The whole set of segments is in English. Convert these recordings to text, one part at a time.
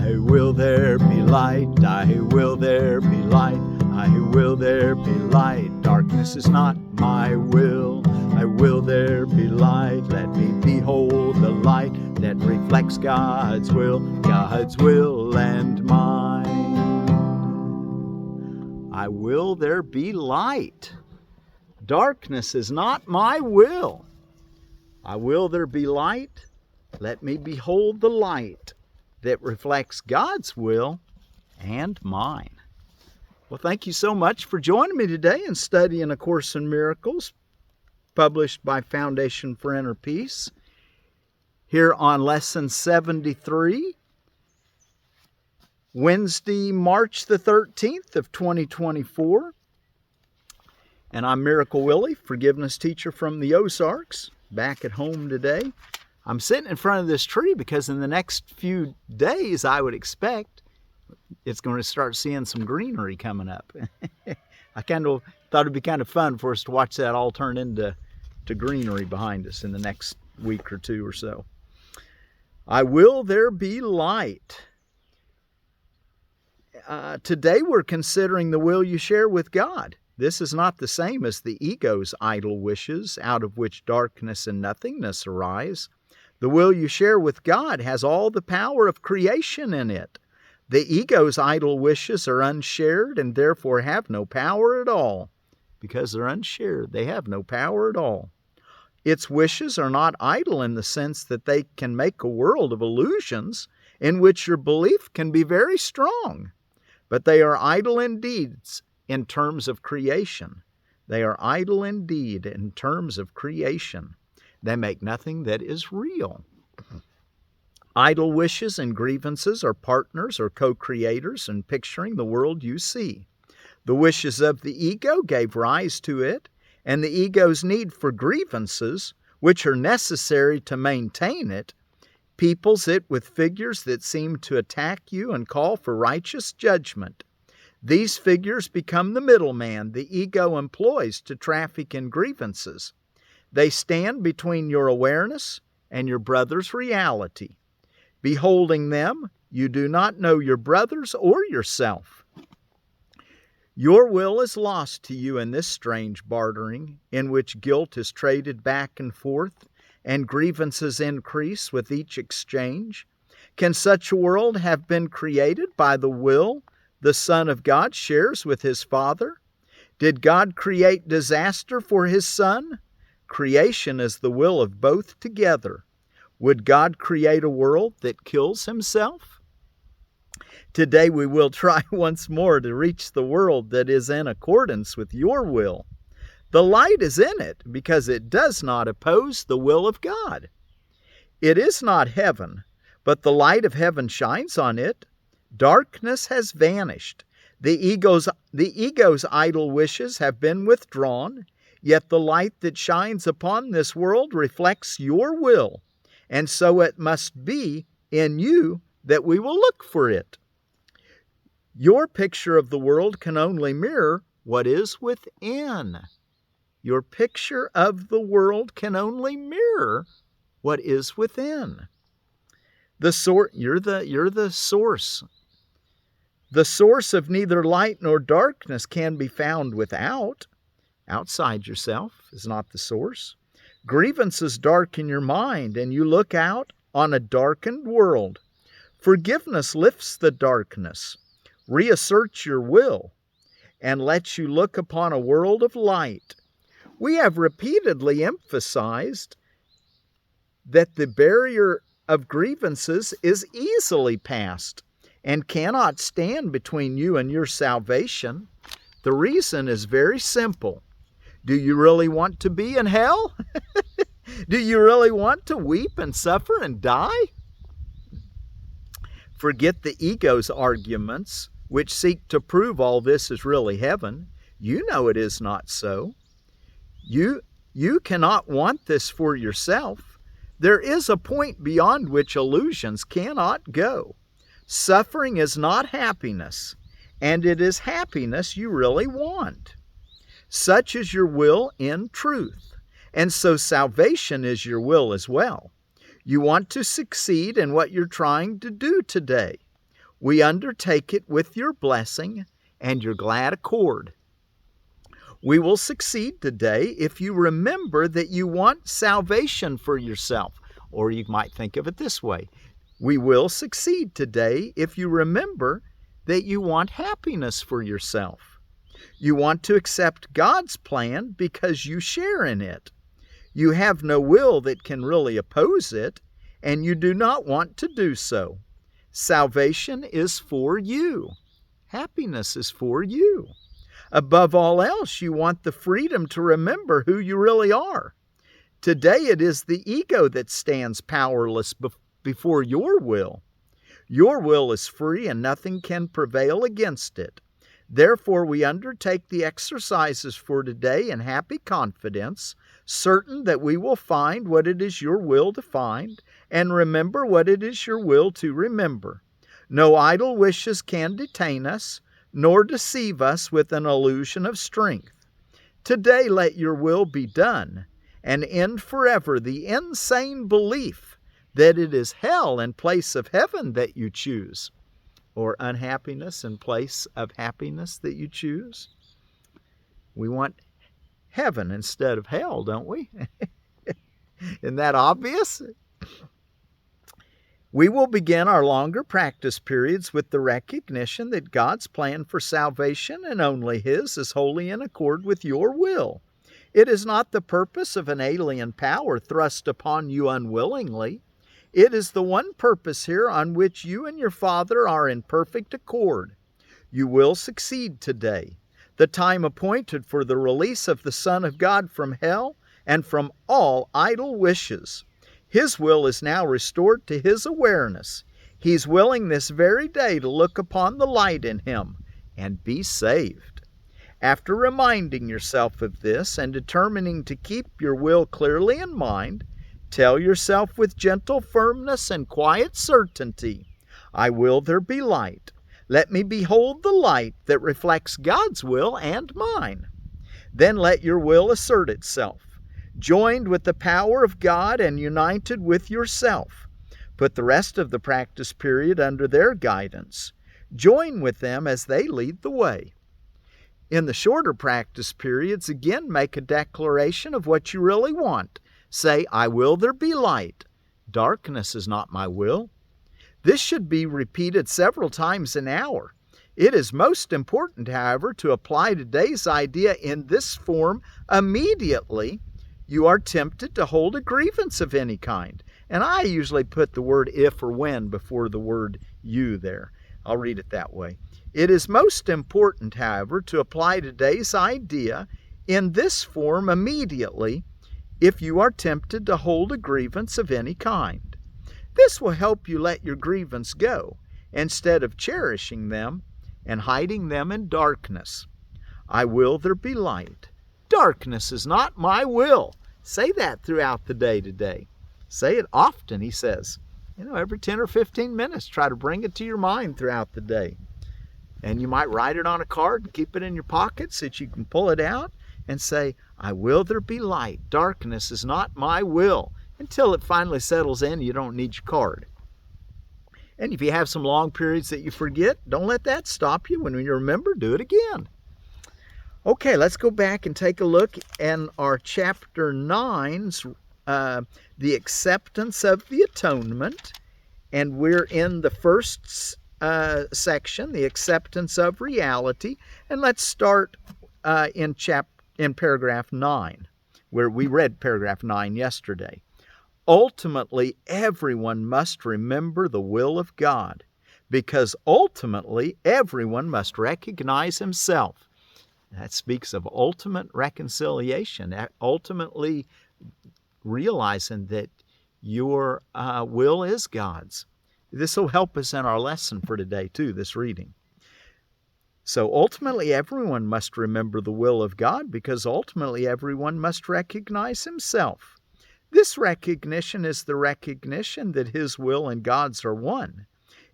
I will there be light, I will there be light, I will there be light. Darkness is not my will, I will there be light. Let me behold the light that reflects God's will and mine. I will there be light. Darkness is not my will. I will there be light. Let me behold the light that reflects God's will and mine. Well, thank you so much for joining me today in studying A Course in Miracles, published by Foundation for Inner Peace, here on Lesson 73, Wednesday, March the 13th of 2024. And I'm Miracle Willie, forgiveness teacher from the Ozarks, back at home today. I'm sitting in front of this tree because in the next few days, I would expect it's going to start seeing some greenery coming up. I kind of thought it'd be kind of fun for us to watch that all turn into greenery behind us in the next week or two or so. I will there be light. Today we're considering the will you share with God. This is not the same as the ego's idle wishes, out of which darkness and nothingness arise. The will you share with God has all the power of creation in it. The ego's idle wishes are unshared and therefore have no power at all. Because they're unshared, they have no power at all. Its wishes are not idle in the sense that they can make a world of illusions in which your belief can be very strong. But they are idle indeed in terms of creation. They are idle indeed in terms of creation. They make nothing that is real. Idle wishes and grievances are partners or co-creators in picturing the world you see. The wishes of the ego gave rise to it, and the ego's need for grievances, which are necessary to maintain it, peoples it with figures that seem to attack you and call for righteous judgment. These figures become the middleman the ego employs to traffic in grievances. They stand between your awareness and your brother's reality. Beholding them, you do not know your brothers or yourself. Your will is lost to you in this strange bartering, in which guilt is traded back and forth, and grievances increase with each exchange. Can such a world have been created by the will the Son of God shares with his Father? Did God create disaster for his Son? Creation is the will of both together. Would God create a world that kills himself? Today we will try once more to reach the world that is in accordance with your will. The light is in it because it does not oppose the will of God. It is not heaven, but the light of heaven shines on it. Darkness has vanished. The ego's idle wishes have been withdrawn, yet the light that shines upon this world reflects your will, and so it must be in you that we will look for it. Your picture of the world can only mirror what is within. Your picture of the world can only mirror what is within. You're the source. The source of neither light nor darkness can be found without. Outside yourself is not the source. Grievances darken your mind, and you look out on a darkened world. Forgiveness lifts the darkness, reasserts your will, and lets you look upon a world of light. We have repeatedly emphasized that the barrier of grievances is easily passed and cannot stand between you and your salvation. The reason is very simple. Do you really want to be in hell? Do you really want to weep and suffer and die? Forget the ego's arguments, which seek to prove all this is really heaven. You know it is not so. You cannot want this for yourself. There is a point beyond which illusions cannot go. Suffering is not happiness, and it is happiness you really want. Such is your will in truth, and so salvation is your will as well. You want to succeed in what you're trying to do today. We undertake it with your blessing and your glad accord. We will succeed today if you remember that you want salvation for yourself. Or you might think of it this way. We will succeed today if you remember that you want happiness for yourself. You want to accept God's plan because you share in it. You have no will that can really oppose it, and you do not want to do so. Salvation is for you. Happiness is for you. Above all else, you want the freedom to remember who you really are. Today it is the ego that stands powerless before your will. Your will is free and nothing can prevail against it. Therefore, we undertake the exercises for today in happy confidence, certain that we will find what it is your will to find, and remember what it is your will to remember. No idle wishes can detain us, nor deceive us with an illusion of strength. Today let your will be done, and end forever the insane belief that it is hell in place of heaven that you choose, or unhappiness in place of happiness that you choose. We want heaven instead of hell, don't we? Isn't that obvious? We will begin our longer practice periods with the recognition that God's plan for salvation, and only His, is wholly in accord with your will. It is not the purpose of an alien power thrust upon you unwillingly. It is the one purpose here on which you and your Father are in perfect accord. You will succeed today. The time appointed for the release of the Son of God from hell and from all idle wishes. His will is now restored to his awareness. He's willing this very day to look upon the light in him and be saved. After reminding yourself of this and determining to keep your will clearly in mind, tell yourself with gentle firmness and quiet certainty, I will there be light. Let me behold the light that reflects God's will and mine. Then let your will assert itself. Joined with the power of God and united with yourself. Put the rest of the practice period under their guidance. Join with them as they lead the way. In the shorter practice periods, again make a declaration of what you really want. Say, I will there be light. Darkness is not my will. This should be repeated several times an hour. It is most important, however, to apply today's idea in this form immediately you are tempted to hold a grievance of any kind. And I usually put the word if or when before the word you there. I'll read it that way. It is most important, however, to apply today's idea in this form immediately if you are tempted to hold a grievance of any kind. This will help you let your grievance go instead of cherishing them and hiding them in darkness. I will there be light. Darkness is not my will. Say that throughout the day today. Say it often, he says. Every 10 or 15 minutes, try to bring it to your mind throughout the day. And you might write it on a card and keep it in your pocket so that you can pull it out and say, I will there be light. Darkness is not my will. Until it finally settles in, you don't need your card. And if you have some long periods that you forget, don't let that stop you. When you remember, do it again. Okay, let's go back and take a look in our chapter 9's the acceptance of the atonement. And we're in the first section, the acceptance of reality. And let's start in paragraph 9, where we read paragraph 9 yesterday. Ultimately, everyone must remember the will of God, because ultimately everyone must recognize himself. That speaks of ultimate reconciliation, ultimately realizing that your will is God's. This will help us in our lesson for today too, this reading. So ultimately everyone must remember the will of God, because ultimately everyone must recognize himself. This recognition is the recognition that his will and God's are one.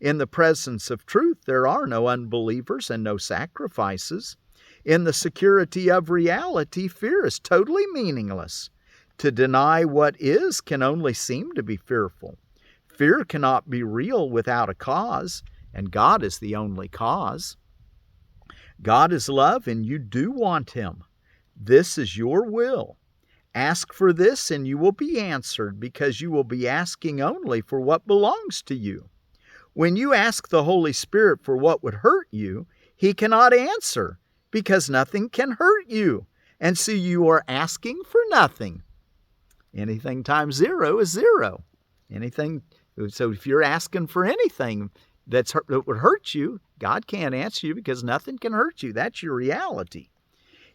In the presence of truth, there are no unbelievers and no sacrifices. In the security of reality, fear is totally meaningless. To deny what is can only seem to be fearful. Fear cannot be real without a cause, and God is the only cause. God is love, and you do want Him. This is your will. Ask for this, and you will be answered, because you will be asking only for what belongs to you. When you ask the Holy Spirit for what would hurt you, He cannot answer, because nothing can hurt you. And so you are asking for nothing. Anything times 0 is 0. So if you're asking for anything that would hurt you, God can't answer you, because nothing can hurt you. That's your reality.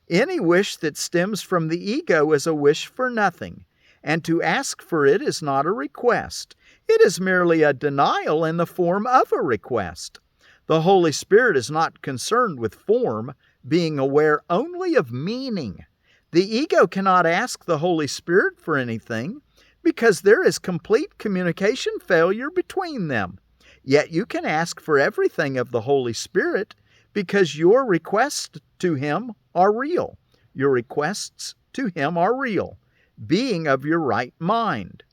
Any wish that stems from the ego is a wish for nothing, and to ask for it is not a request. It is merely a denial in the form of a request. The Holy Spirit is not concerned with form, being aware only of meaning. The ego cannot ask the Holy Spirit for anything, because there is complete communication failure between them. Yet you can ask for everything of the Holy Spirit, because your requests to Him are real. Your requests to Him are real, being of your right mind.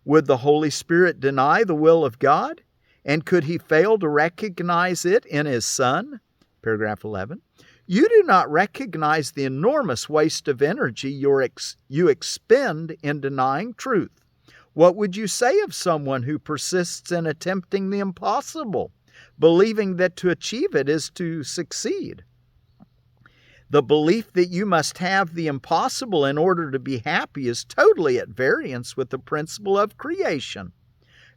Would the Holy Spirit deny the will of God? And could He fail to recognize it in His Son? Paragraph 11. You do not recognize the enormous waste of energy you expend in denying truth. What would you say of someone who persists in attempting the impossible, believing that to achieve it is to succeed? The belief that you must have the impossible in order to be happy is totally at variance with the principle of creation.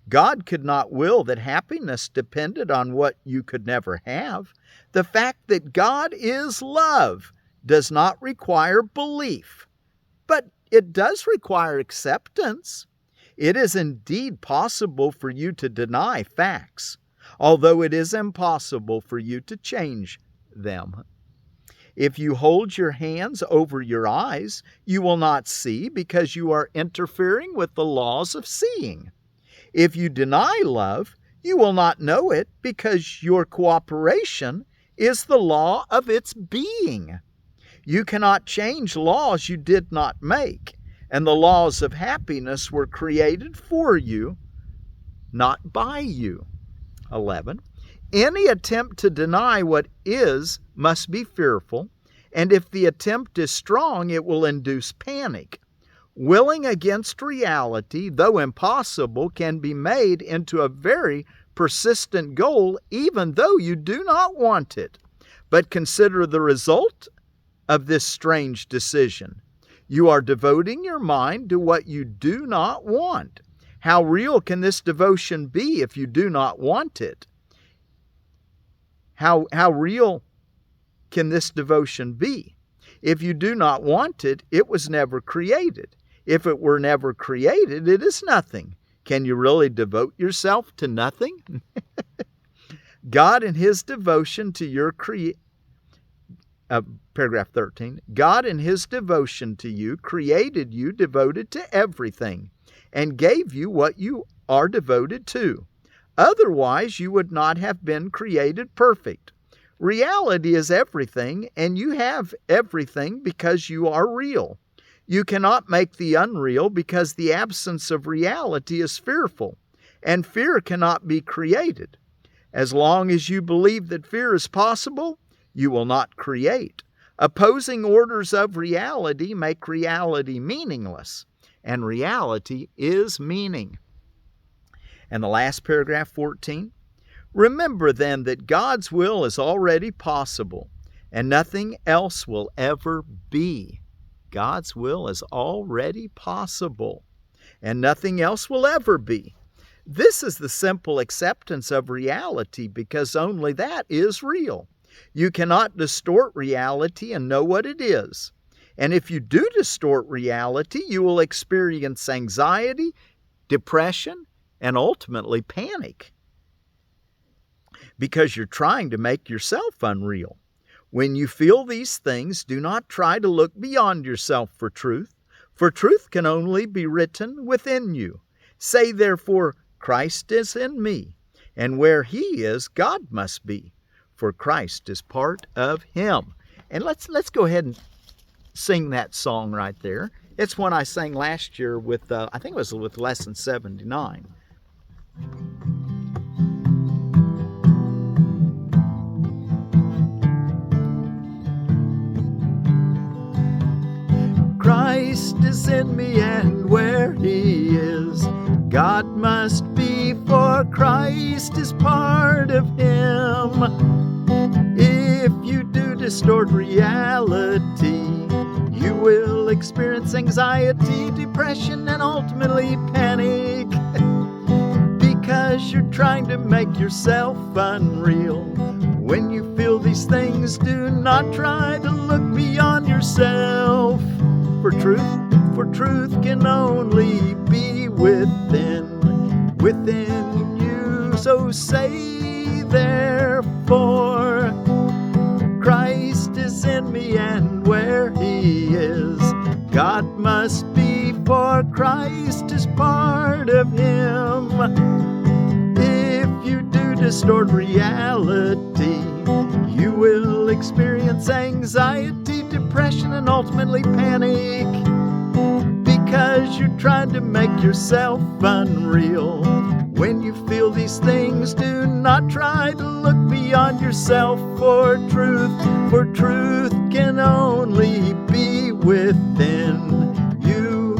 God could not will that happiness depended on what you could never have. The fact that God is love does not require belief, but it does require acceptance. It is indeed possible for you to deny facts, although it is impossible for you to change them. If you hold your hands over your eyes, you will not see, because you are interfering with the laws of seeing. If you deny love, you will not know it, because your cooperation is the law of its being. You cannot change laws you did not make, and the laws of happiness were created for you, not by you. 11. Any attempt to deny what is must be fearful, and if the attempt is strong, it will induce panic. Willing against reality, though impossible, can be made into a very persistent goal, even though you do not want it. But consider the result of this strange decision. You are devoting your mind to what you do not want. How real can this devotion be if you do not want it? How real can this devotion be? If you do not want it, it was never created. If it were never created, it is nothing. Can you really devote yourself to nothing? God in His devotion to your paragraph 13. God in His devotion to you created you devoted to everything and gave you what you are devoted to. Otherwise, you would not have been created perfect. Reality is everything, and you have everything because you are real. You cannot make the unreal, because the absence of reality is fearful, and fear cannot be created. As long as you believe that fear is possible, you will not create. Opposing orders of reality make reality meaningless, and reality is meaning. And the last paragraph, 14. Remember then that God's will is already possible, and nothing else will ever be. God's will is already possible, and nothing else will ever be. This is the simple acceptance of reality, because only that is real. You cannot distort reality and know what it is. And if you do distort reality, you will experience anxiety, depression, and ultimately panic, because you're trying to make yourself unreal. When you feel these things, do not try to look beyond yourself for truth can only be written within you. Say therefore, Christ is in me, and where He is, God must be, for Christ is part of Him. And let's go ahead and sing that song right there. It's one I sang last year with, I think it was with lesson 79. in me, and where He is, God must be, for Christ is part of Him. If you do distort reality, you will experience anxiety, depression, and ultimately panic, because you're trying to make yourself unreal. When you feel these things, do not try to look beyond yourself, for truth can only be within you. So say therefore, Christ is in me, and where He is, God must be, for Christ is part of Him. If you do distort reality, you will experience anxiety, depression, and ultimately panic, because you're trying to make yourself unreal. When you feel these things, do not try to look beyond yourself, for truth can only be within you,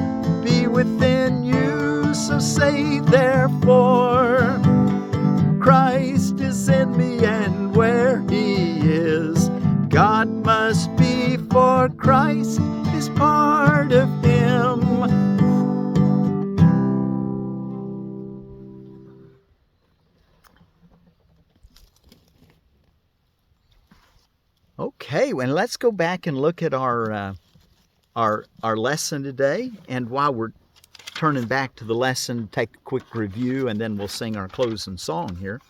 So say therefore, Christ is in me, and where He is, God must be, for Christ is part of Him. Okay, and let's go back and look at our lesson today. And while we're turning back to the lesson, take a quick review, and then we'll sing our closing song here.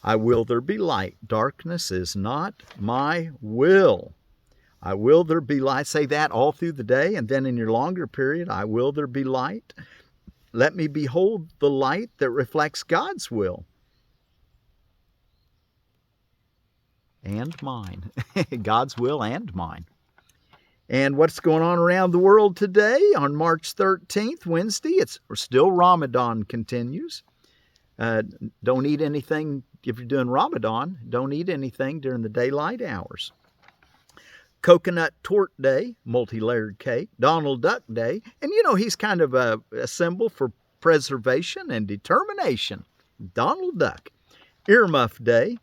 I will there be light. Darkness is not my will. I will there be light. Say that all through the day, and then in your longer period, I will there be light. Let me behold the light that reflects God's will. And mine. God's will and mine. And what's going on around the world today on March 13th, Wednesday? It's still Ramadan continues. Don't eat anything if you're doing Ramadan. Don't eat anything during the daylight hours. Coconut Torte Day, multi-layered cake. Donald Duck Day. And you know, he's kind of a symbol for preservation and determination. Donald Duck. Earmuff Day.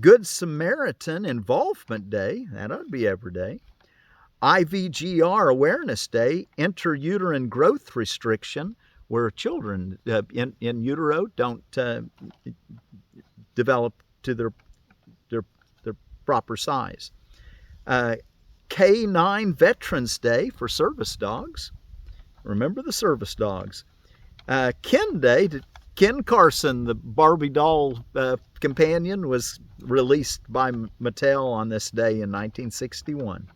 Good Samaritan Involvement Day. That ought to be every day. IVGR Awareness Day. Intrauterine Growth Restriction, where children in utero don't develop to their proper size. K9 Veterans Day for service dogs. Remember the service dogs. Ken Day. Ken Carson, the Barbie doll companion, was released by Mattel on this day in 1961.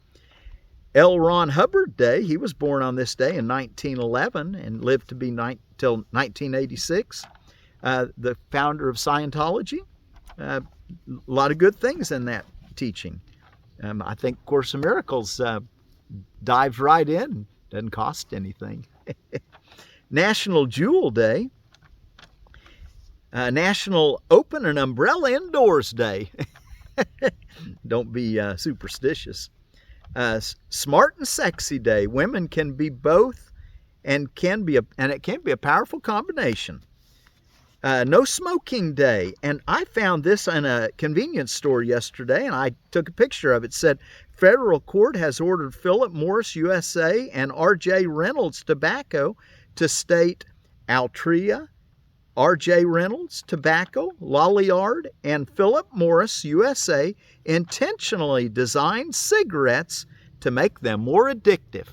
L. Ron Hubbard Day. He was born on this day in 1911 and lived to be till 1986. The founder of Scientology. A lot of good things in that teaching. I think Course in Miracles dives right in. Doesn't cost anything. National Jewel Day. National Open an Umbrella Indoors Day. Don't be superstitious. Smart and Sexy Day. Women can be both, and it can be a powerful combination. No Smoking Day. And I found this in a convenience store yesterday, and I took a picture of it. It said, federal court has ordered Philip Morris USA and R.J. Reynolds Tobacco to state Altria, R.J. Reynolds Tobacco, Lolliard, and Philip Morris USA intentionally designed cigarettes to make them more addictive.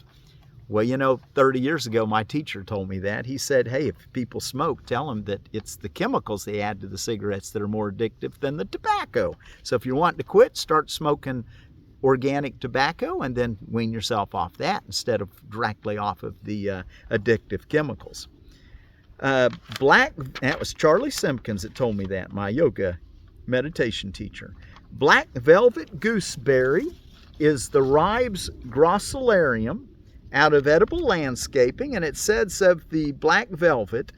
Well, you know, 30 years ago, my teacher told me that. He said, hey, if people smoke, tell them that it's the chemicals they add to the cigarettes that are more addictive than the tobacco. So if you're wanting to quit, start smoking organic tobacco and then wean yourself off that instead of directly off of the addictive chemicals. That was Charlie Simpkins that told me that, my yoga meditation teacher. Black velvet gooseberry is the Ribes grossularium out of Edible Landscaping, and it says of the black velvet,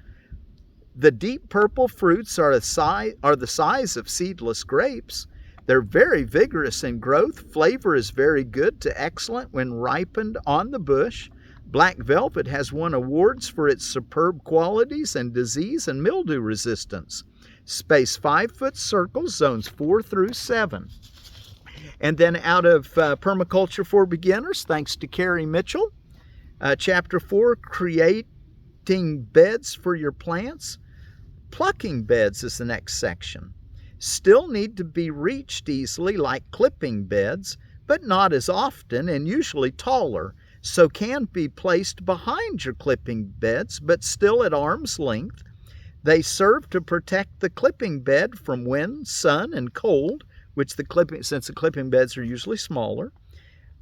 the deep purple fruits are the size of seedless grapes. They're very vigorous in growth. Flavor is very good to excellent when ripened on the bush. Black velvet has won awards for its superb qualities and disease and mildew resistance. Space 5-foot circles, zones 4 through 7. And then out of Permaculture for Beginners, thanks to Carrie Mitchell, Chapter 4, Creating Beds for Your Plants. Plucking beds is the next section. Still need to be reached easily like clipping beds, but not as often and usually taller, so can be placed behind your clipping beds, but still at arm's length. They serve to protect the clipping bed from wind, sun, and cold, which since the clipping beds are usually smaller.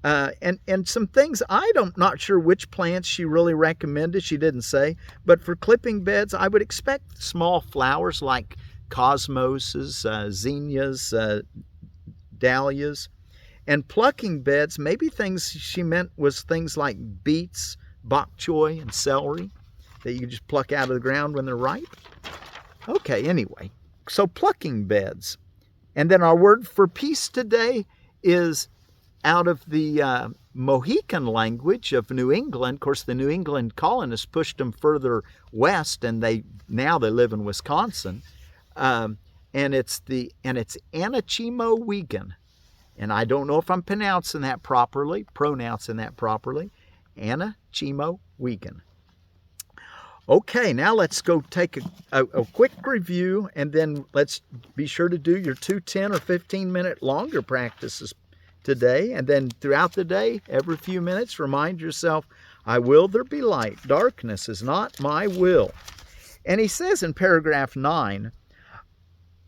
And some things, not sure which plants she really recommended, she didn't say, but for clipping beds, I would expect small flowers like cosmoses, zinnias, dahlias. And plucking beds, maybe things she meant was things like beets, bok choy, and celery that you just pluck out of the ground when they're ripe. Okay, anyway, so plucking beds. And then our word for peace today is out of the Mohican language of New England. Of course, the New England colonists pushed them further west, and now they live in Wisconsin. And it's Anachemowegan. And I don't know if I'm pronouncing that properly. Anachemowegan. Okay, now let's go take a quick review, and then let's be sure to do your 2 10 or 15-minute longer practices today. And then throughout the day, every few minutes, remind yourself, I will there be light. Darkness is not my will. And he says in paragraph 9,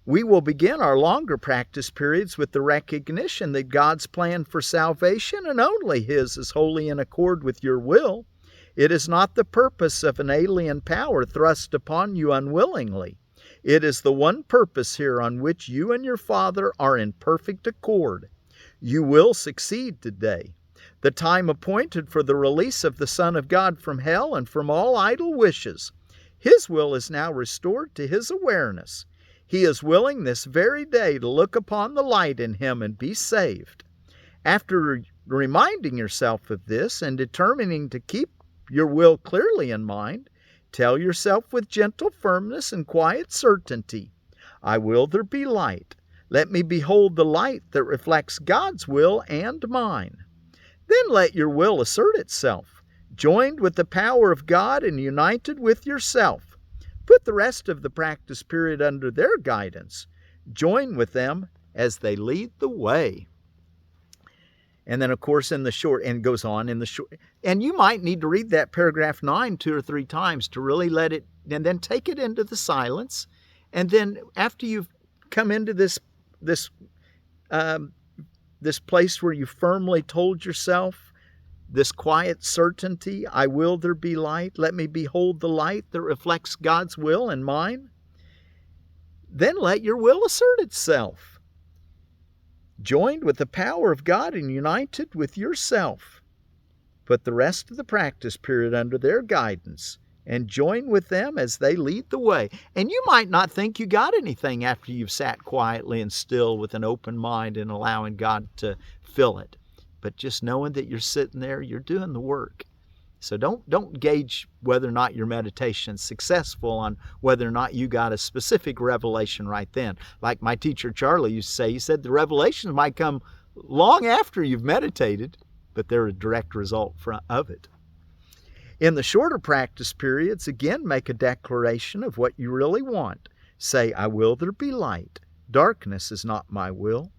we will begin our longer practice periods with the recognition that God's plan for salvation and only His is wholly in accord with your will. It is not the purpose of an alien power thrust upon you unwillingly. It is the one purpose here on which you and your Father are in perfect accord. You will succeed today. The time appointed for the release of the Son of God from hell and from all idle wishes. His will is now restored to His awareness. He is willing this very day to look upon the light in Him and be saved. After reminding yourself of this and determining to keep your will clearly in mind, tell yourself with gentle firmness and quiet certainty, I will there be light. Let me behold the light that reflects God's will and mine. Then let your will assert itself, joined with the power of God and united with yourself. Put the rest of the practice period under their guidance. Join with them as they lead the way. And then, of course, and goes on in the short. And you might need to read that paragraph 9 2 or 3 times to really let it, and then take it into the silence. And then after you've come into this place where you firmly told yourself, this quiet certainty, I will there be light, let me behold the light that reflects God's will and mine, then let your will assert itself. Joined with the power of God and united with yourself. Put the rest of the practice period under their guidance and join with them as they lead the way. And you might not think you got anything after you've sat quietly and still with an open mind and allowing God to fill it. But just knowing that you're sitting there, you're doing the work. So don't gauge whether or not your meditation's successful on whether or not you got a specific revelation right then. Like my teacher Charlie used to say, he said the revelations might come long after you've meditated, but they're a direct result of it. In the shorter practice periods, again, make a declaration of what you really want. Say, I will there be light. Darkness is not my will.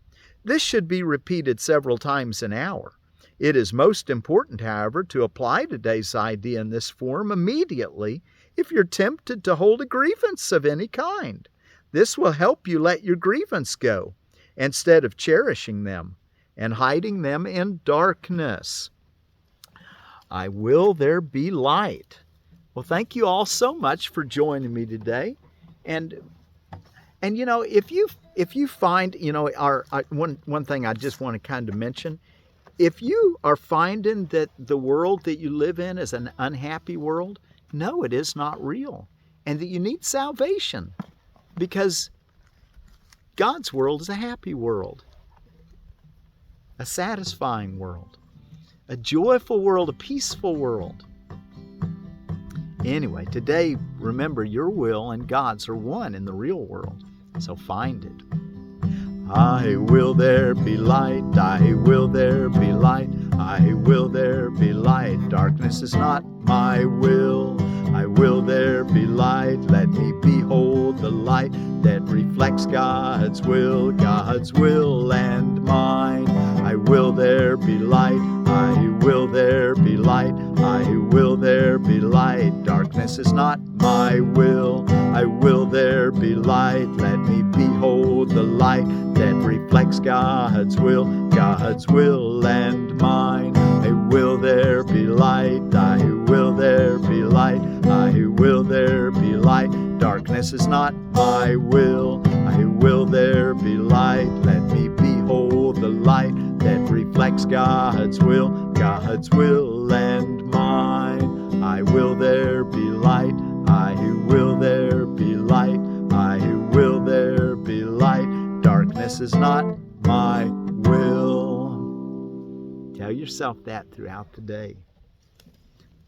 This should be repeated several times an hour. It is most important, however, to apply today's idea in this form immediately if you're tempted to hold a grievance of any kind. This will help you let your grievance go instead of cherishing them and hiding them in darkness. I will there be light. Well, thank you all so much for joining me today. And you know, if you find, you know, one thing I just want to kind of mention, if you are finding that the world that you live in is an unhappy world, no, it is not real. And that you need salvation, because God's world is a happy world, a satisfying world, a joyful world, a peaceful world. Anyway, today, remember your will and God's are one in the real world, so find it. I will there be light, I will there be light, I will there be light. Darkness is not my will. I will there be light, let me behold the light that reflects God's will and mine. I will there be light, I will there be light, I will there be light. Darkness is not my will. I will there be light, let me behold the light that reflects God's will and mine. I will there be light, I will there be light, I will there be light. Darkness is not my will. I will there be light, let me behold the light that reflects God's will and mine. I will there be light, I will there be light, I will there be light. Darkness is not my will. Tell yourself that throughout the day.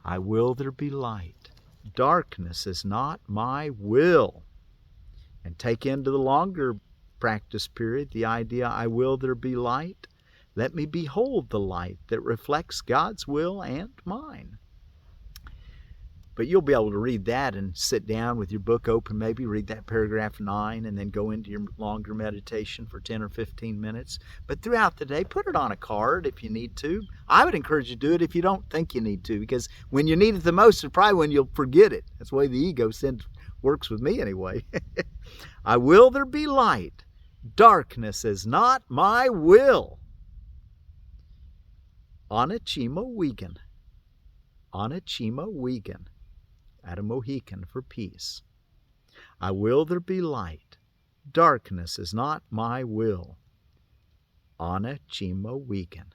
I will there be light. Darkness is not my will. And take into the longer practice period the idea, I will there be light. Let me behold the light that reflects God's will and mine. But you'll be able to read that and sit down with your book open, maybe read that paragraph 9 and then go into your longer meditation for 10 or 15 minutes. But throughout the day, put it on a card if you need to. I would encourage you to do it if you don't think you need to, because when you need it the most is probably when you'll forget it. That's the way the ego works with me anyway. I will there be light. Darkness is not my will. Anachemowegan. Anachemowegan. Atonement for peace. I will there be light. Darkness is not my will. Anachemowegan.